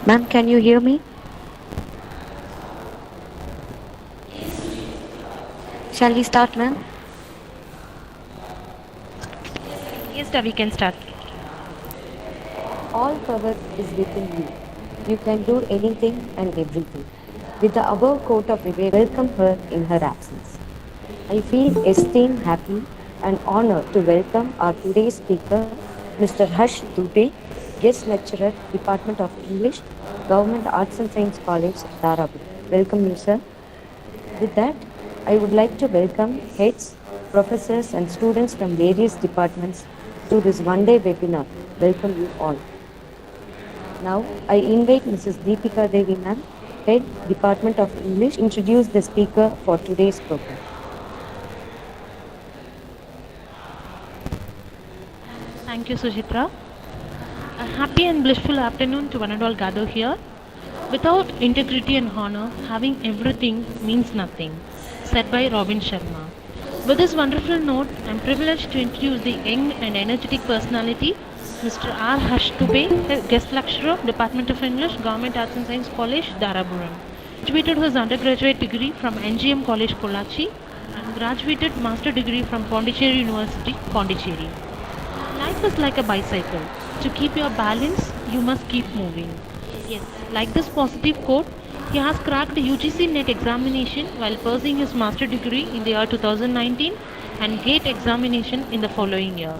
Ma'am, can you hear me? Shall we start, ma'am? Yes, we can start. All power is within you. You can do anything and everything. With the above quote of Vivek, welcome her in her absence. I feel esteemed, happy, and honored to welcome our today's speaker, Mr. Harsh Dubey, guest lecturer, Department of English, Government Arts and Science College, Dharapuram. Welcome you, sir. With that, I would like to welcome heads, professors, and students from various departments to this one-day webinar. Welcome you all. Now, I invite Mrs. Deepika Devi ma'am, Head Department of English, introduce the speaker for today's program. Thank you, Sujitra. A happy and blissful afternoon to one and all gathered here. Without integrity and honor, having everything means nothing, said by Robin Sharma. With this wonderful note, I am privileged to introduce the young and energetic personality, Mr. R. Harsh Dubey, guest lecturer, Department of English, Government Arts and Science College, Dharapuram. Graduated his undergraduate degree from NGM College, Pollachi, and graduated master degree from Pondicherry University, Pondicherry. Life is like a bicycle. To keep your balance, you must keep moving. Yes, like this positive quote, he has cracked the UGC NET examination while pursuing his master degree in the year 2019 and GATE examination in the following year.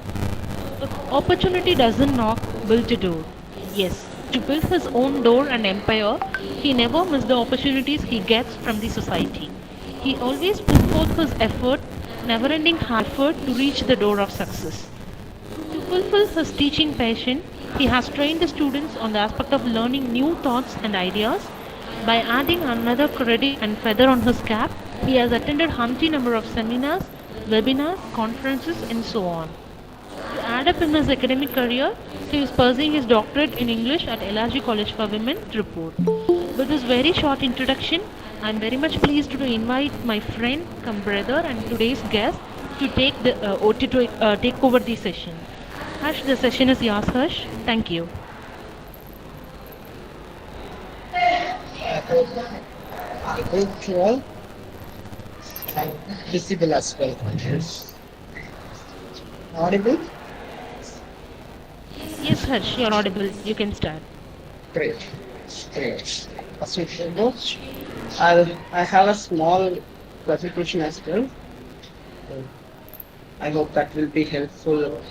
If opportunity doesn't knock, build a door. Yes, to build his own door and empire, he never missed the opportunities he gets from the society. He always put forth his effort, never ending effort to reach the door of success. To fulfill his teaching passion, he has trained the students on the aspect of learning new thoughts and ideas. By adding another credit and feather on his cap, he has attended umpty number of seminars, webinars, conferences, and so on. To add up in his academic career, he is pursuing his doctorate in English at LRG College for Women, Tripur. With this very short introduction, I am very much pleased to invite my friend, come brother, and today's guest to take over the session. Harsh, the session is yours, Harsh. Thank you. Hope you all visible as well. Audible? Yes, Harsh, you're audible. You can start. Great. Great. First and foremost, I have a small presentation as well. So I hope that will be helpful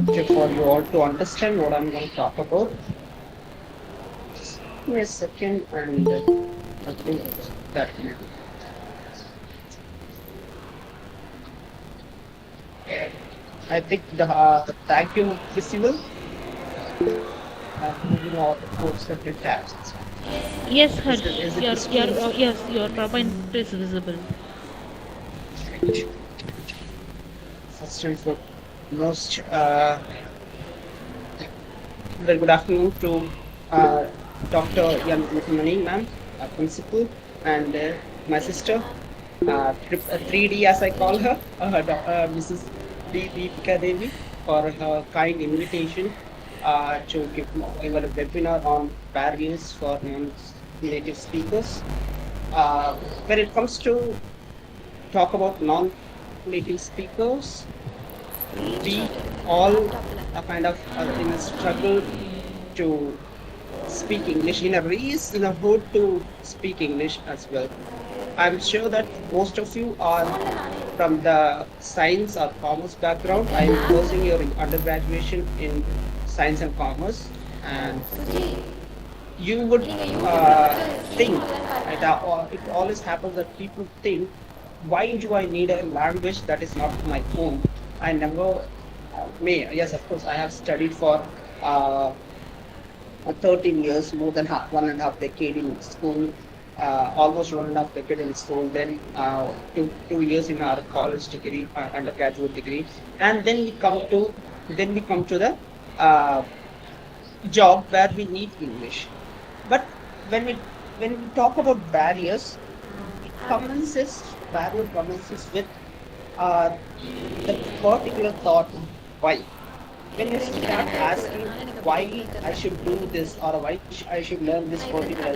for you all to understand what I'm going to talk about. Give me a second and I think that will I think the thank you visible moving on towards the tasks. Yes, Is Harsh, it, is it visible? your profile is visible. First and foremost, very good afternoon to Dr. Yan Muthamani, ma'am, principal, and my sister, 3D as I call her, Mrs. Deepika Devi, for her kind invitation to give a webinar on barriers for non-native speakers. When it comes to talk about non-native speakers, we all are kind of in a struggle to speak English, in a race, in a hood to speak English as well. I'm sure that most of you are from the science or commerce background. I'm pursuing your undergraduation in science and commerce, and you would think it always happens that people think, why do I need a language that is not my own? I never may. Yes, of course, I have studied for 13 years, more than half, 1.5 decade in school, almost 1.5 decade in school, then 2 years in our college degree, undergraduate degree, and then we come to the uh, job where we need English. But when we when we talk about barriers, barrier commences with uh, the particular thought, why? when you start asking why I should do this, or I should learn this particular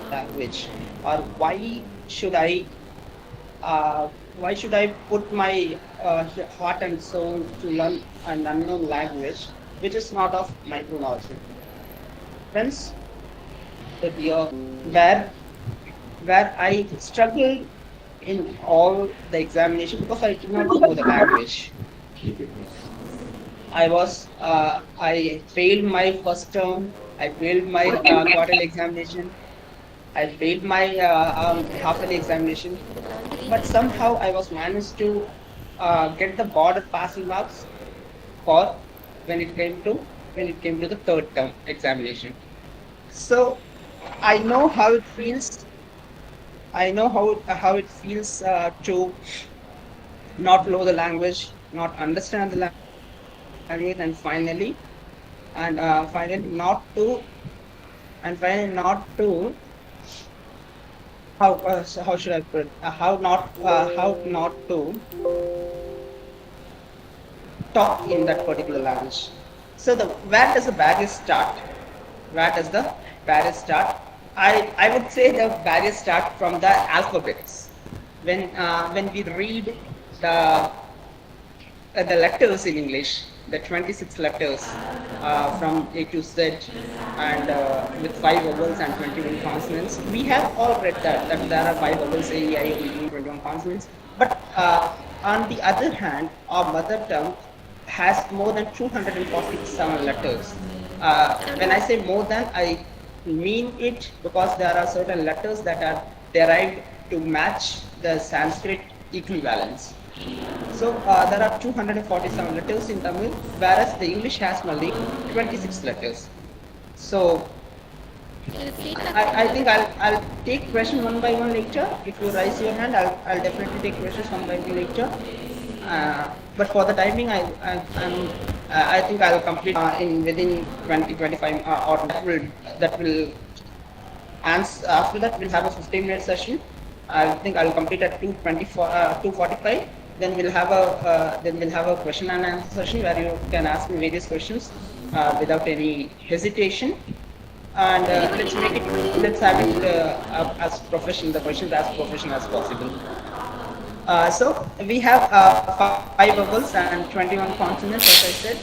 language, or why should I put my heart and soul to learn an unknown language which is not of my own origin. Friends, the year where I struggled in all the examination because I did not know the language. I failed my first term. I failed my quarterly examination. I failed my half yearly examination. But somehow I was managed to get the border passing marks for when it came to the third term examination. So I know how it feels. I know how it feels to not know the language, not understand the language, and finally not to how should I put it? How not to talk in that particular language. So the where does the barrier start? Where does the barrier start? I would say the barrier start from the alphabets. When we read the the letters in English, the 26 letters from A to Z, and with five vowels and 21 consonants. We have all read that there are five vowels, A, E, I, O, U, 21 consonants. But on the other hand, our mother tongue has more than 247 letters. When I say more than, I mean it because there are certain letters that are derived to match the Sanskrit equivalents. So there are 247 letters in Tamil, whereas the English has only 26 letters. So I think I'll take question one by one later. If you raise your hand, I'll definitely take questions one by one later. But for the timing, I think I'll complete in within 20-25 or that will answer. After that, we'll have a 15-minute session. I think I'll complete at 2:24, 2:45. Then we'll have a question and answer session where you can ask me various questions without any hesitation. And let's have it as professional, the questions as professional as possible. So we have five vowels and 21 consonants, as I said.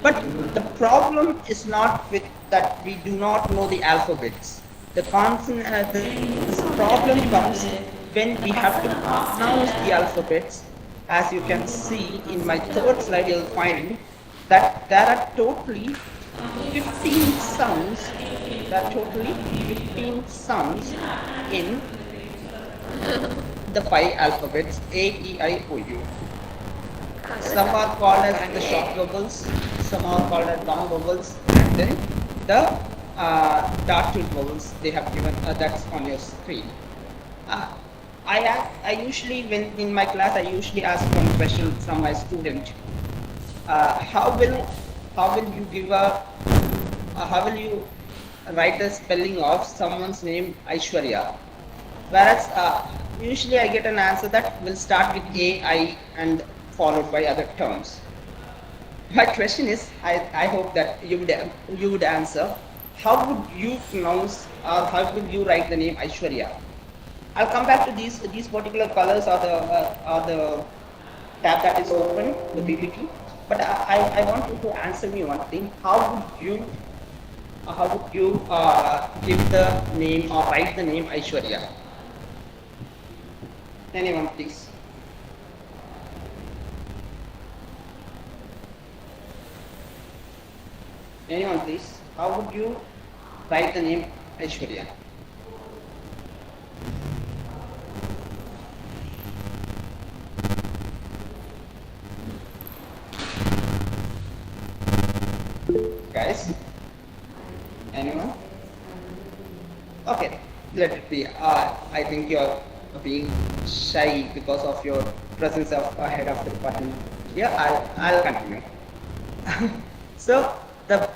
But the problem is not with that we do not know the alphabets. The problem comes when we have to pronounce the alphabets. As you can see in my third slide, you'll find that there are totally 15 sounds. There are totally 15 sounds in the five alphabets A, E, I, O, U. Some are called as the short vowels, some are called as long vowels, and then the dark-tooth vowels they have given that's on your screen. I usually, when in my class, I usually ask one question from my student. How will you give a how will you write the spelling of someone's name Aishwarya? Whereas usually I get an answer that will start with A, I, and followed by other terms. My question is, I hope that you would answer. How would you pronounce or how would you write the name Aishwarya? I'll come back to these particular colors or the tab that is open, the PPT. But I want you to answer me one thing. How would you give the name or write the name Aishwarya? Anyone, please. Anyone, please. How would you write the name Aishwarya? Guys? Anyone? Okay, let it be. I think you're being shy because of your presence of head of the department. Yeah, I'll continue. So the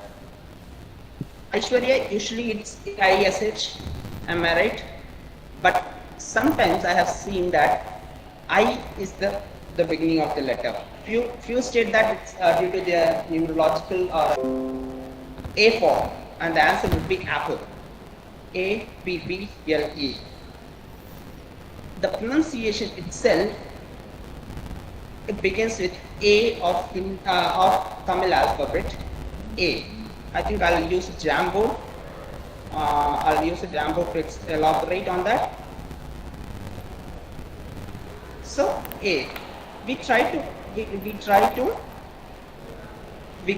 Aishwarya usually it's ISH, am I right? But sometimes I have seen that I is the beginning of the letter. few state that it's due to their neurological A form, and the answer would be apple. Apple. The pronunciation itself, it begins with A of Tamil alphabet. A. I think I'll use Jambo. I'll use a Jambo to elaborate on that. So A. We try to we try to we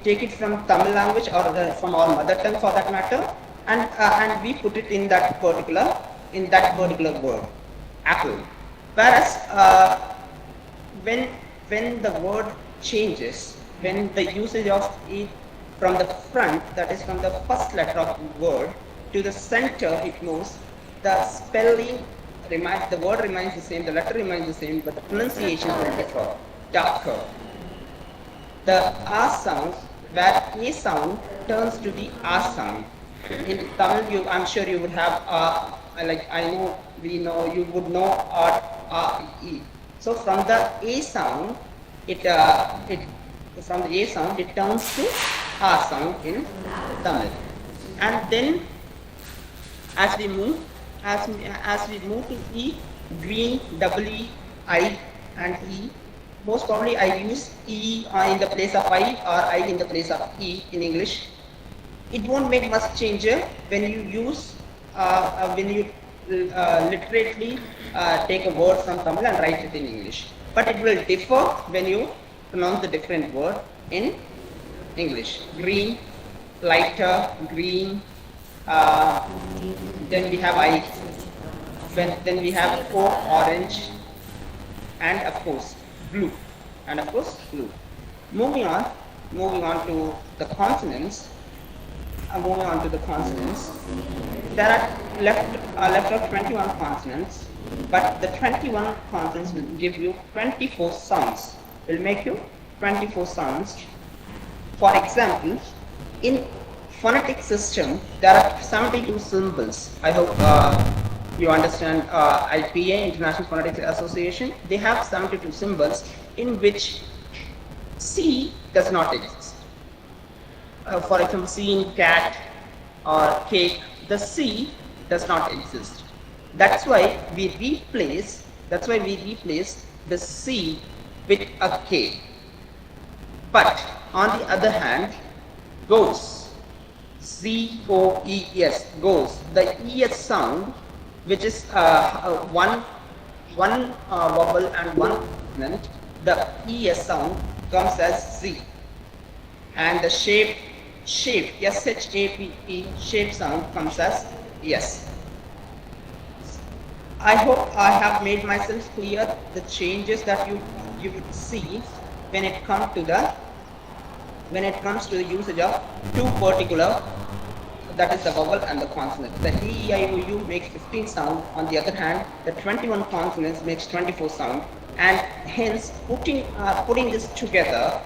take it from Tamil language or from our mother tongue for that matter, and we put it in that particular word, apple. Whereas when the word changes, when the usage of it from the front, that is from the first letter of the word to the center, it moves. The spelling remains, the word remains the same, the letter remains the same, but the pronunciation will differ, darker. The R sound, where A sound turns to the R sound. In Tamil, I'm sure you would have, you would know E. So from the A sound, from the A sound, it turns to R sound in Tamil. And then, as we move to E, green, I, and E. Most probably I use E in the place of I, or I in the place of E in English. It won't make much change when you use literally take a word from Tamil and write it in English. But it will differ when you pronounce the different word in English. Green, lighter, green. Then we have I. Then we have orange, and of course blue, Moving on to the consonants. There are left of 21 consonants, but the 21 consonants will give you 24 sounds. Will make you 24 sounds. For example, in phonetic system, there are 72 symbols. I hope you understand IPA, International Phonetic Association. They have 72 symbols in which C does not exist. For example, C in cat or cake, the C does not exist. That's why we replace the C with a K. But on the other hand, goes, GOES, goes, the ES sound, which is one vowel and one consonant, the ES sound comes as Z, and the shape SHAPE, shape sound comes as S. I hope I have made myself clear the changes that you would see when it comes to the usage of two particular, that is the vowel and the consonant. The E, I, O, U makes 15 sound. On the other hand, the 21 consonants makes 24 sound. And hence, putting this together,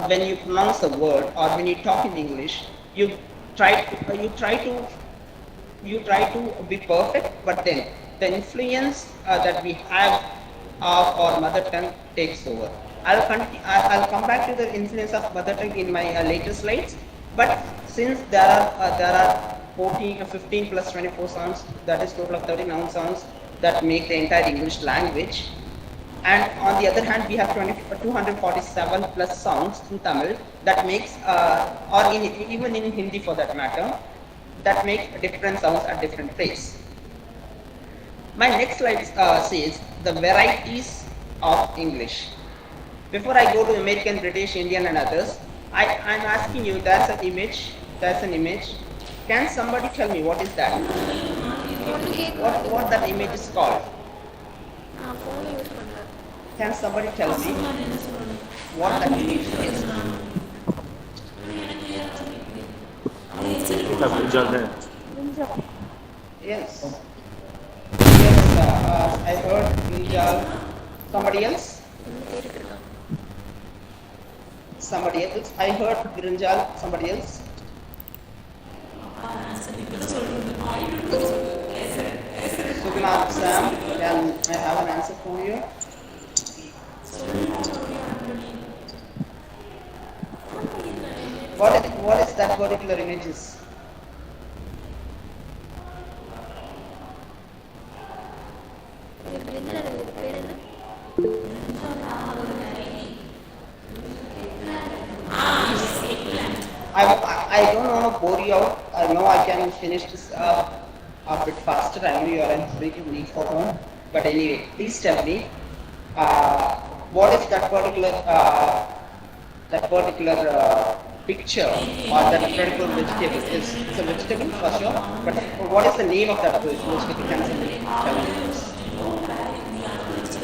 when you pronounce a word or when you talk in English, you try to be perfect, but then the influence that we have of our mother tongue takes over. I'll come back to the influence of mother tongue in my later slides. But since there are 15 plus 24 sounds, that is total of 39 sounds that make the entire English language. And on the other hand, we have 247 plus sounds in Tamil that makes, even in Hindi for that matter, that make different sounds at different places. My next slide says the varieties of English. Before I go to American, British, Indian, and others, I'm asking you, there's an image. Can somebody tell me what is that? What that image is called? Can somebody tell me what that image is? Yes. I heard brinjal. Somebody else? I heard brinjal. Somebody else? Sugna, Sam, can I have an answer for you? What is that particular images? I don't want to bore you out. I know I can finish this a bit faster. I know you are in big need for home. But anyway, please tell me, what is that particular picture or that particular vegetable? It's a vegetable for sure. But what is the name of that vegetable? Can somebody tell me please?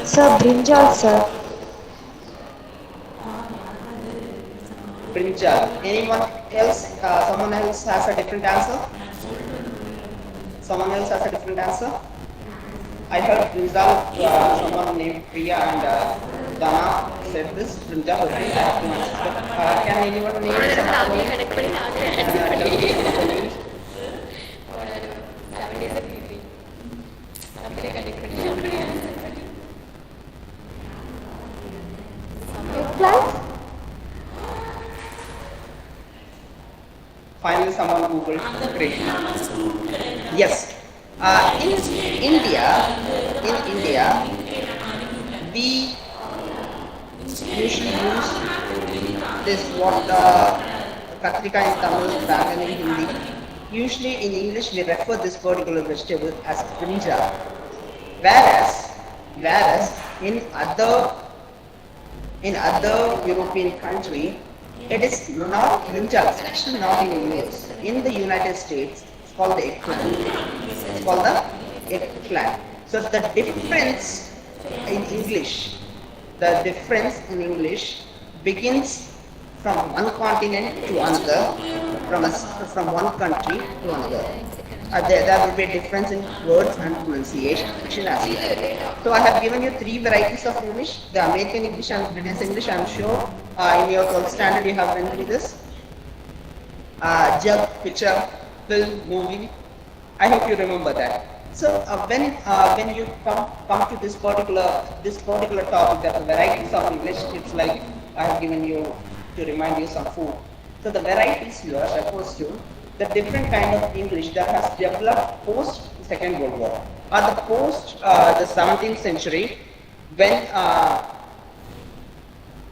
Sir, brinjal, sir. Brinjal. Anyone else? Someone else has a different answer? Someone else has a different answer? I heard brinjal. Someone named Priya and Dana said this. Brinjal. Okay, I have to answer. But can anyone name some other names? Tell me some other names. Eggplant? Finally, someone Googled. Great. Yes. In India, we usually use this what katrika in Tamil, bangan in Hindi. Usually in English, we refer this particular vegetable as brinjal. Whereas in other European country, it is not brinjal. It's actually not in US. In the United States, it's called the eggplant. It's called the eggplant. So the difference in English begins from one continent to another, from one country to another. There will be a difference in words and pronunciation as well. So I have given you three varieties of English: the American English and British English. I'm sure in your 12th standard you have been through this. Jug, picture, film, movie. I hope you remember that. So when you come to this particular topic, that the varieties of English, it's like I have given you to remind you some food. So the varieties here refers to the different kind of English that has developed post Second World War or the post the 17th century when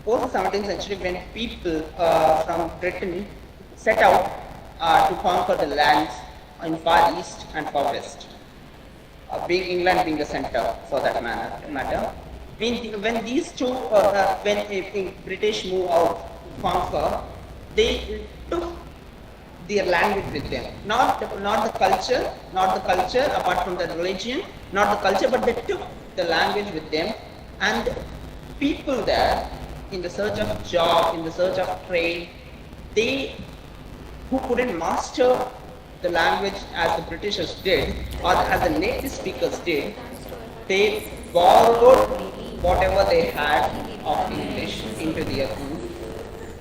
post the 17th century when people from Britain set out to conquer the lands in Far East and Far West. Being England being the center for that matter. When these two, when British move out to conquer, they took their language with them. Not the culture apart from the religion, not the culture, but they took the language with them. And people there, in the search of job, in the search of trade, they who couldn't master the language as the Britishers did, or as the native speakers did, they borrowed whatever they had of English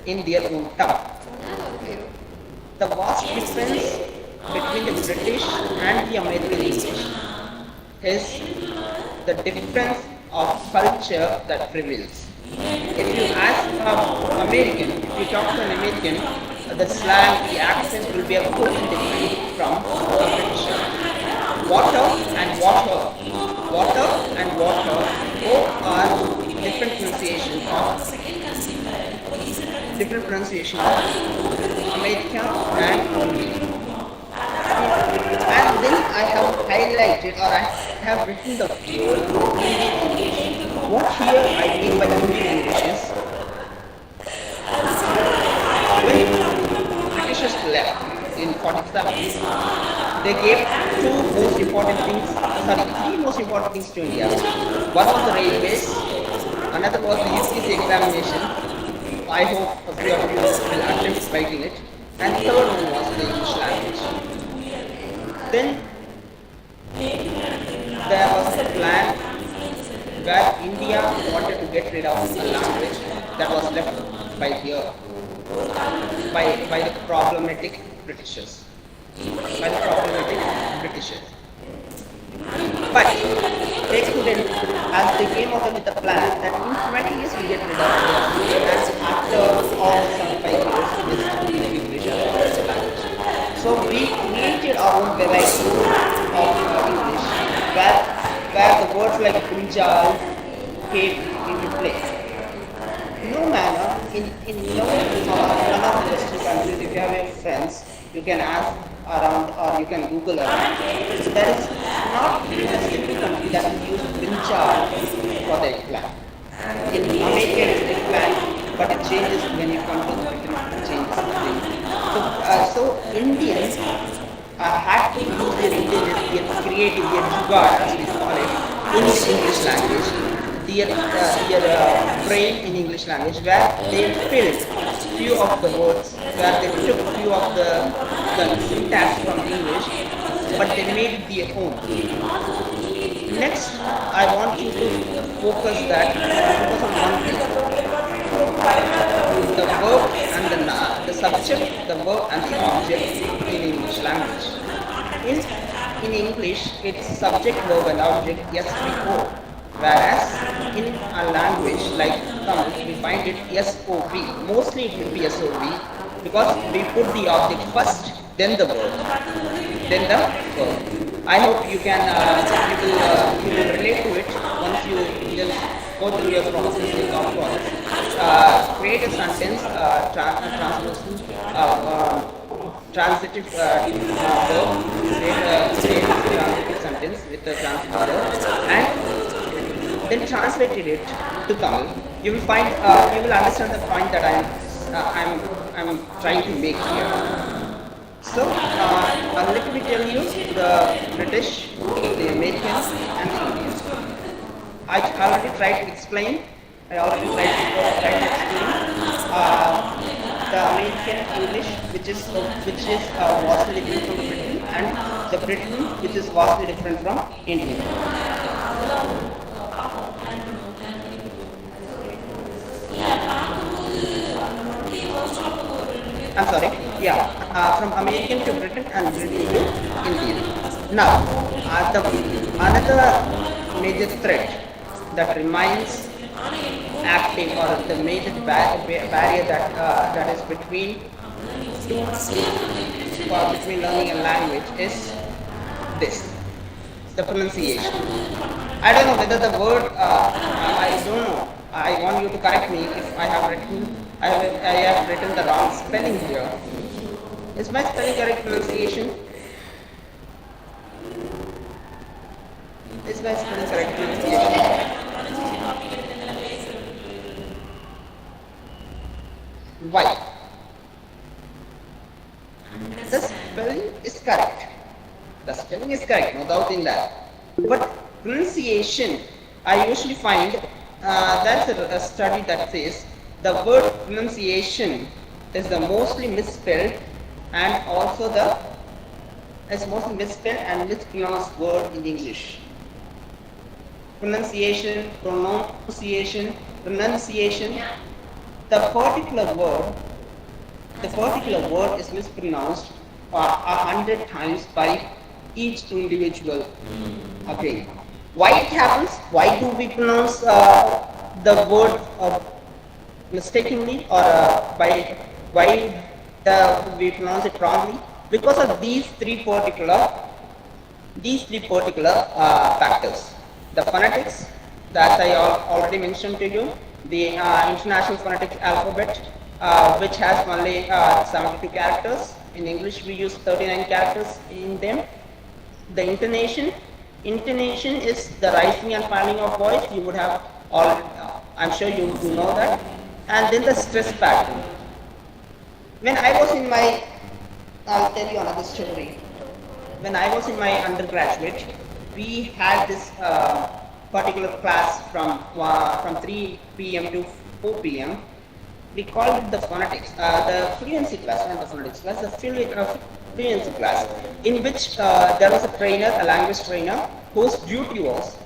in their own tongue. The vast difference between the British and the American English is the difference of culture that prevails. If you ask if you talk to an American, the slang, the accent will be a totally different from the British. Water and water both are different pronunciation of American and English. And then I have highlighted or I have written the word Indian English. What here I mean by Indian English is when Britishers left in 47, they gave three most important things to India. One was the railways, another was the UPSC examination. I hope a few of you will attempt writing it. And third one was the English language. Then there was a plan where India wanted to get rid of a language that was left by the problematic Britishers. But they couldn't, as they came out with a plan that 20 years we get rid of Hindi, and after all the 75 years we just use English as our official language. So we created our own variety of English, where the words like brinjal came into play. No manner in none of the Western countries. If you have your friends, you can ask around or you can Google around. There is not even a single country that will use brinjal for the eggplant. In America, it's eggplant, but it changes when you come to Britain. It changes the thing. So Indians had to use their creative, their jugaad, as we call it, in the English language, their brain in English language, where they filled few of the words, where they took few of the syntax from English, but they made it their own. Next, I want you to focus on one thing: the verb and the subject, the verb and the object in English language. In in English, it's subject, verb, and object, yes, we go. Whereas in a language like Tamil, we find it SOV. Mostly it will be SOV because we put the object first, then the verb, then the verb. I hope you will relate to it once you just go through your process in thought process. Create a sentence, translucent, transitive verb, create a transitive sentence with a transitive verb, and then translated it to Tamil. You will understand the point that I'm trying to make here. So, let me tell you the British, the Americans, and the Indians. I already tried to explain. I already tried to explain the American English, which is vastly different from Britain, and the Britain, which is vastly different from Indian. I'm sorry. Yeah, from American to Britain and Britain to Indian. Now, another major threat that remains active, or the major barrier that is between learning a language is this: the pronunciation. I don't know whether the word. I don't know. I want you to correct me if I have written the wrong spelling here. Is my spelling correct? Pronunciation? Is my spelling correct? Pronunciation? Why? The spelling is correct. The spelling is correct, no doubt in that. But pronunciation, I usually find that's a study that says the word pronunciation is the mostly misspelled and also is mostly misspelled and mispronounced word in English. Pronunciation. The particular word is mispronounced 100 times by each individual. Okay. Why it happens? Why do we pronounce the word mistakenly, or we pronounce it wrongly? Because of these three particular factors: the phonetics that I already mentioned to you, the International Phonetic Alphabet, which has only 72 characters. In English, we use 39 characters in them. The intonation is the rising and falling of voice. You would have all, I'm sure you know that. And then the stress pattern. When I was in my, I'll tell you another story. When I was in my undergraduate, we had this particular class from 3 p.m. to 4 p.m. We called it the phonetics, the fluency class, not the phonetics class, the fluency class, in which there was a trainer, a language trainer, whose duty was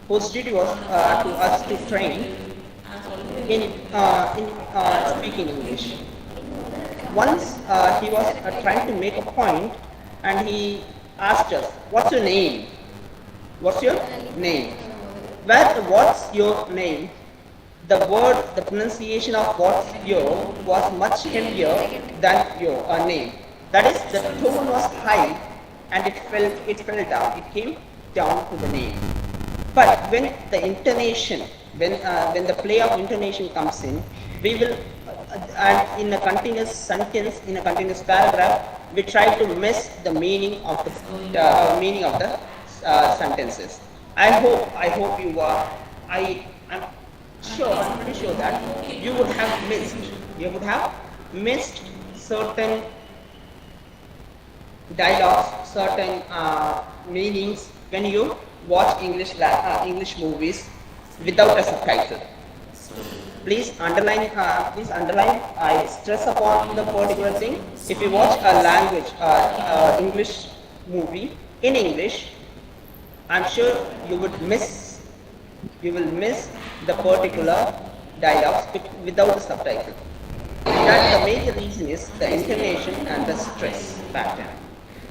to us to train in speaking English. Once he was trying to make a point, and he asked us, "What's your name? What's your name?" What's your name the pronunciation of what's yo was much heavier than your name. That is, the tone was high and it fell down. It came down to the name. But when the intonation, when the play of intonation comes in, we will, and in a continuous sentence, in a continuous paragraph, we try to miss the meaning of the sentences. I hope you are. I'm sure. I'm pretty sure that you would have missed certain dialogues, certain meanings when you watch English movies without a subtitle. Please underline. I stress upon the particular thing. If you watch a language, English movie in English, I'm sure you will miss the particular dialogues without the subtitle. That the major reason is the intonation and the stress pattern.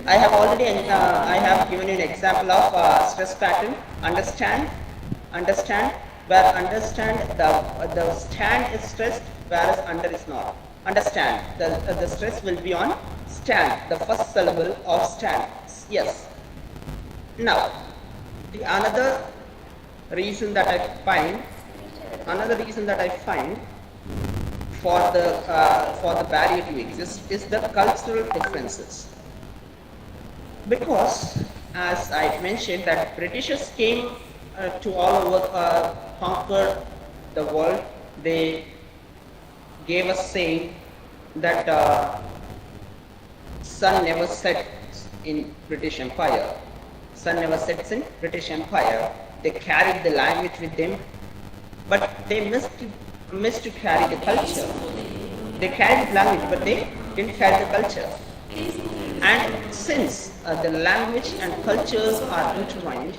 I have given you an example of stress pattern. Understand, where understand the stand is stressed, whereas under is not. Understand, the stress will be on stand, the first syllable of stand. Yes. Now, the another reason that I find for the barrier to exist is the cultural differences. Because, as I mentioned, that Britishers came to all over, conquer the world. They gave us saying that sun never sets in British Empire. Sun never sets in British Empire. They carried the language with them, but they missed to carry the culture. They carried the language, but they didn't carry the culture. And since the language and cultures are intertwined,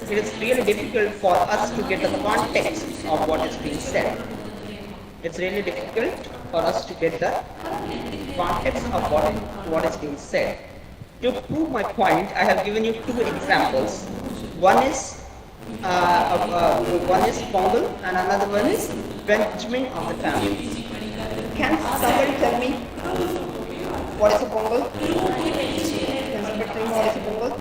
it is really difficult for us to get the context of what is being said. It's really difficult for us to get the context of what is being said. To prove my point, I have given you two examples. One is Pongal, and another one is Benjamin of the family. Can somebody tell me what is a Pongal? Can somebody tell me what is a Pongal?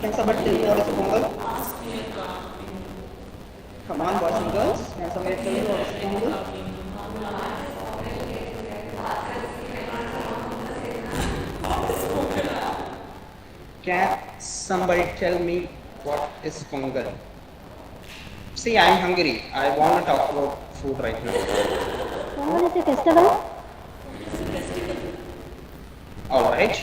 Can somebody tell me what is a Pongal? Come on, boys and girls. Can somebody tell me what is a Pongal? Can somebody tell me what is Pongal? See, I'm hungry. I want to talk about food right now. Pongal is a festival. All right.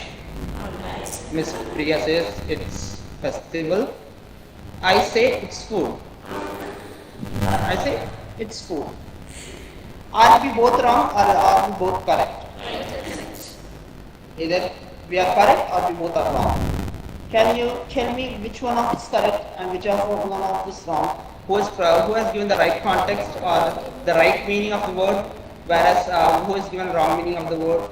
Miss Priya says it's festival. I say it's food. I say it's food. Are we both wrong or are we both correct? Either we are correct or we both are wrong. Can you tell me which one of us is correct and which one of us is wrong? Who has given the right context or the right meaning of the word, whereas who has given wrong meaning of the word?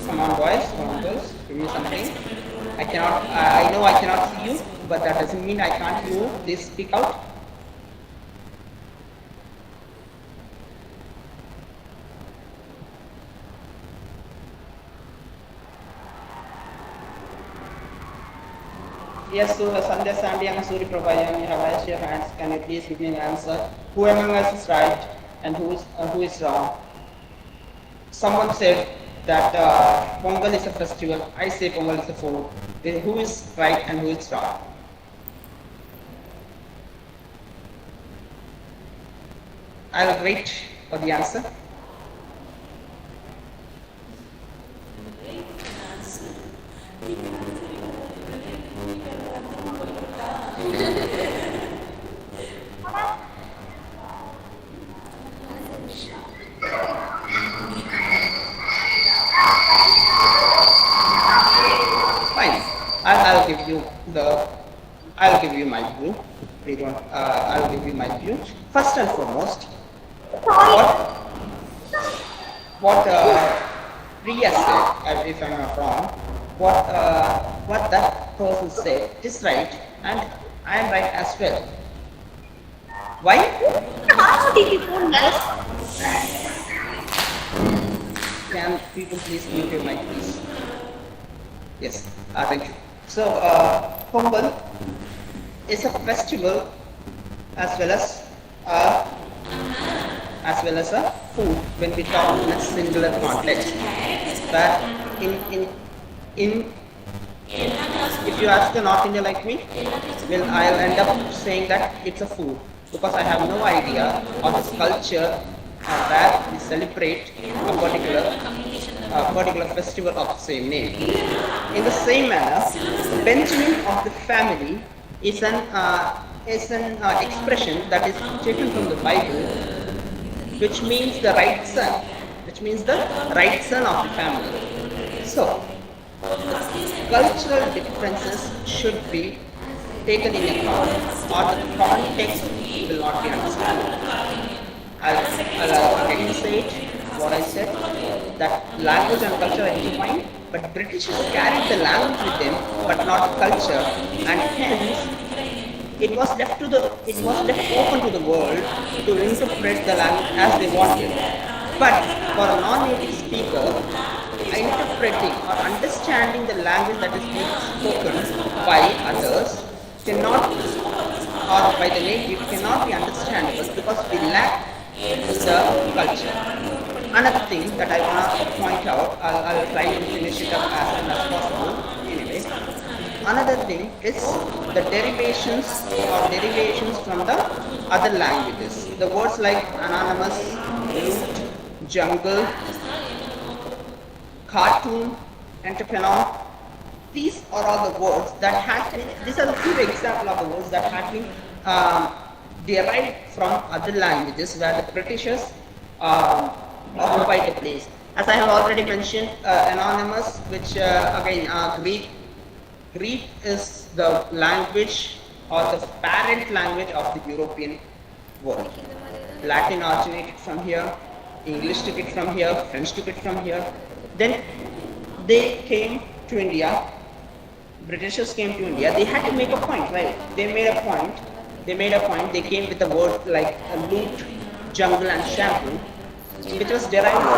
Come on, boys, come on, girls, give me something. I know I cannot see you, but that doesn't mean I can't hear you. Please speak out. Yes, so Sandhya, Sandy, and Suri Prabhayan, you have raised your hands. Can you please give me an answer? Who among us is right and who is wrong? Someone said that Pongal is a festival. I say Pongal is a food. Then who is right and who is wrong? I'll wait for the answer. Fine. I'll give you my view. I'll give you my view. First and foremost, what Priya said, if I'm not wrong, what that person said is right. and I am right as well. Why? How did you know that? Can people please mute your mic, please? Yes, thank you. So, Pongal is a festival as well as uh, a food when we talk in a singular context. But in if you ask a North Indian like me, well, I'll end up saying that it's a food because I have no idea of this culture where we celebrate a particular festival of the same name. In the same manner, Benjamin of the family is an expression that is taken from the Bible, which means the right son, of the family. So, cultural differences should be taken in account, or the context will not be understood. I'll again say it, what I said, that language and culture are intertwined, but Britishers carried the language with them, but not the culture, and hence it was left open to the world to interpret the language as they wanted. But for a non-native speaker, interpreting or understanding the language that is being spoken by others cannot, or by the native, cannot be understandable because we lack the culture. Another thing that I want to point out, I'll try to finish it up as soon as possible. Anyway, another thing is the derivations from the other languages. The words like anonymous, loot, jungle, cartoon, entrepreneur. These are all the words that have been, these are the few examples of the words that have been derived from other languages where the Britishers occupied the place. As I have already mentioned, anonymous, which again Greek is the language or the parent language of the European world. Latin originated from here, English took it from here, French took it from here. Then they came to India, Britishers came to India, they had to make a point, right? They made a point, they came with a word like loot, jungle and shampoo, which was derived from,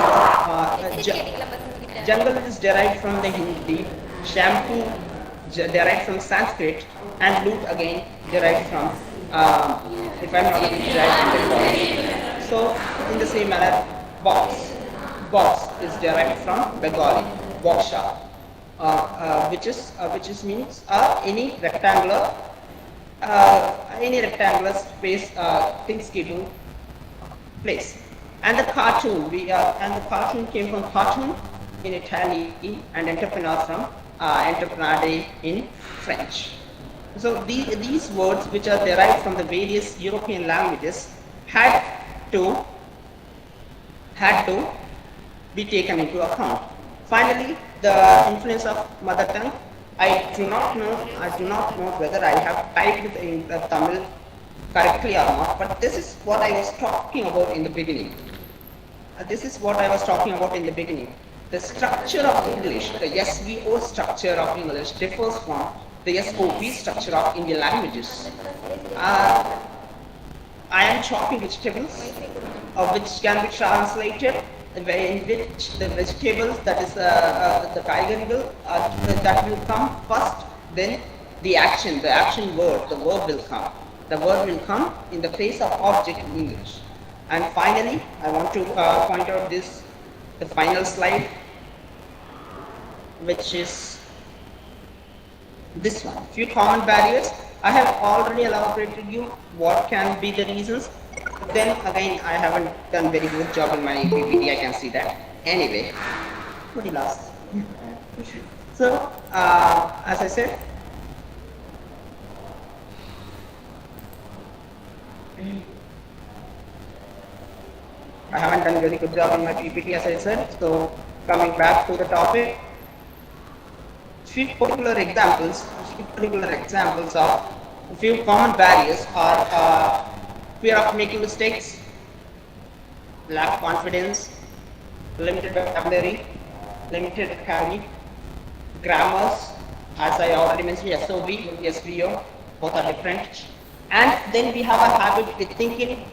jungle is derived from the Hindi, shampoo derived from Sanskrit, and loot again derived from, if I'm not mistaken, derived from Bengali. So, in the same manner, box is derived from Bengali, boksha, which means any rectangular space, things keeping place. And the cartoon, came from cartoon in Italy and entrepreneur from entrepreneur in French. So these words, which are derived from the various European languages, had to be taken into account. Finally, the influence of mother tongue. I do not know whether I have typed it in Tamil correctly or not, but this is what I was talking about in the beginning. The structure of English, the SVO structure of English, differs from the SOV structure of Indian languages. I am chopping vegetables, which can be translated in which the vegetables, that is the kaigari that will come first, then the action word, the verb will come. The word will come in the place of object in English. And finally, I want to point out the final slide, which is this one. Few common barriers. I have already elaborated you what can be the reasons. Then again, I haven't done very good job in my PPT, I can see that. Anyway, pretty last. So, as I said, I haven't done a very good job in my PPT, as I said. So, coming back to the topic, few particular examples of a few common barriers are fear of making mistakes, lack of confidence, limited vocabulary, limited vocabulary, grammars, as I already mentioned, SOV, SVO, both are different. And then we have a habit with thinking